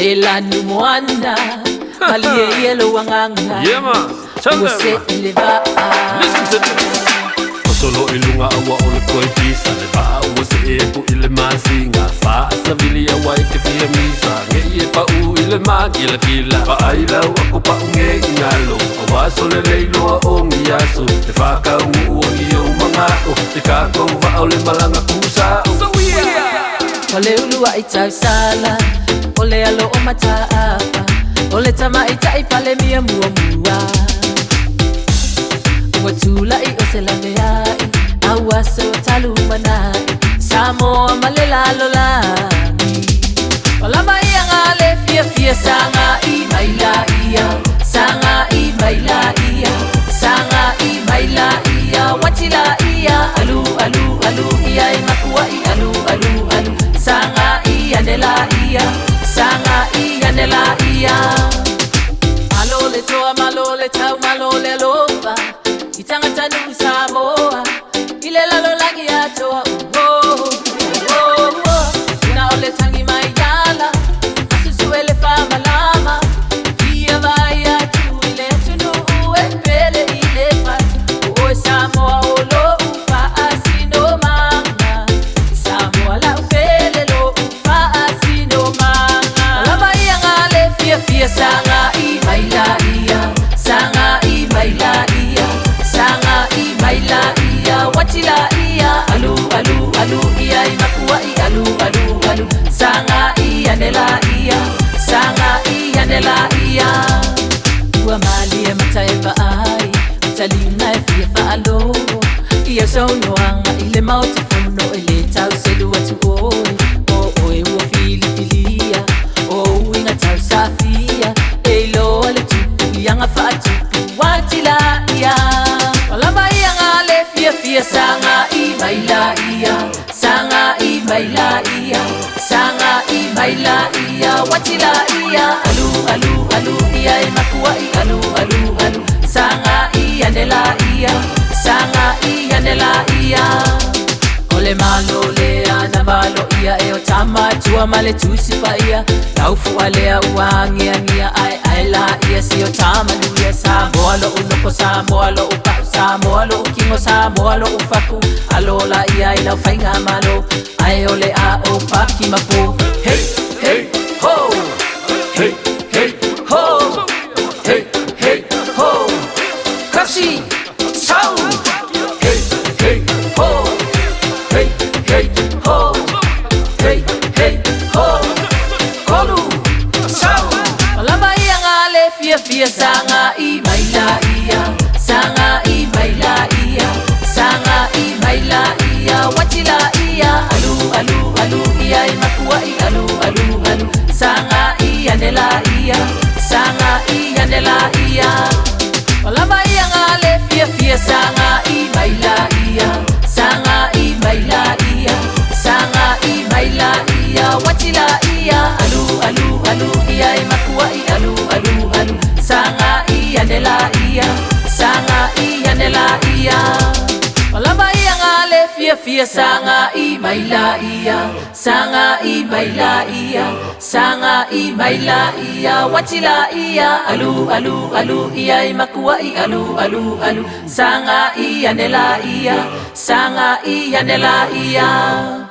Ela ni mwana Malie yelo wanganga Yeah man, tell them Listen to this Solo ilunga awa ole koi pisa Le va ua se e pu ile masinga Fa asa vili awa ike fia misa Nge ie pa u ile ma kila kila Pa ailau ako pa unge ingalo Awa sole leilo a ongi aso Te whaka ungu ua i o mangao Te kako va ole malanga kusa So Ole ulua i tau sala Ole alo o mataafa Ole tama i tai pale mia mua mua Ua tula i o se lameai Awa so talu manai Samoa malela lolani Ola mai angale fia fia sanga i maila ia Sanga i maila ia Sanga i maila ia Watila ia Alu alu alu ia i makua i alu alu alu Sanga i anela ia Sanga i anela ia Malole toa malole tau malole alofa Itanga tanu Samoa Ile lalo lagi atoa Na ole tangi maigala Asusu ele fama lama Via vai atu ile tunu ue pele ile patu Oe Samoa olo ufa asino manga Samoa la upele lo ufa asino manga Lama ia ngale fia fia sanga i maila ia Sanga i maila ia Sanga i maila ia Watila ia Alu alu alu ia i makua i alu alu alu Sanga i anela ia Sanga i anela ia Ua mali e mataeva ai Utalina e fia faalo Ia saunoanga i le mau te fono e le tau selu atu oi O oe ua fili filia O uinga tau safia E loa le tupu ianga faatupu Watila ia Olama ianga le fia fia sanga i maila ia Sanga i maila ia Sanga i maila ia Watila ia Alu alu alu ia e makua i alu alu alu Sanga i anela ia Sanga i anela ia Ole malo lea na malo ia e o tama tua male tusipa ia Taufu alea uangi angia ai ai la ia si o tama luia Samoa lo unoko Samoa lo upau Samoa lo ukingo Samoa lo ufaku Alola ia i lau whainga malo Ai ole a o paki mapo Hey, hey, ho Hey, hey, Ho hey, hey, ho Kasi Sau hey, hey, Ho hey, hey, Ho Hey hey ho Kolu Sau Malama ia ngale fia fia sanga i maila ia Sanga i maila ia Sanga i maila ia Watila ia Alu alu alu ia i makua i alu alu alu Sanga i anela ia Sanga i anela ia Malama ia ngale fia fia sanga i maila ia Sanga i maila ia Sanga i maila ia Watila ia Alu alu alu ia i makua i alu alu alu Sanga i anela ia Sanga i anela ia Malama ia ngale fia fia sanga i maila ia Sanga i maila ia Sanga i maila ia Watila ia Alu alu alu ia i makua i alu alu alu Sanga i anela ia Sanga i anela ia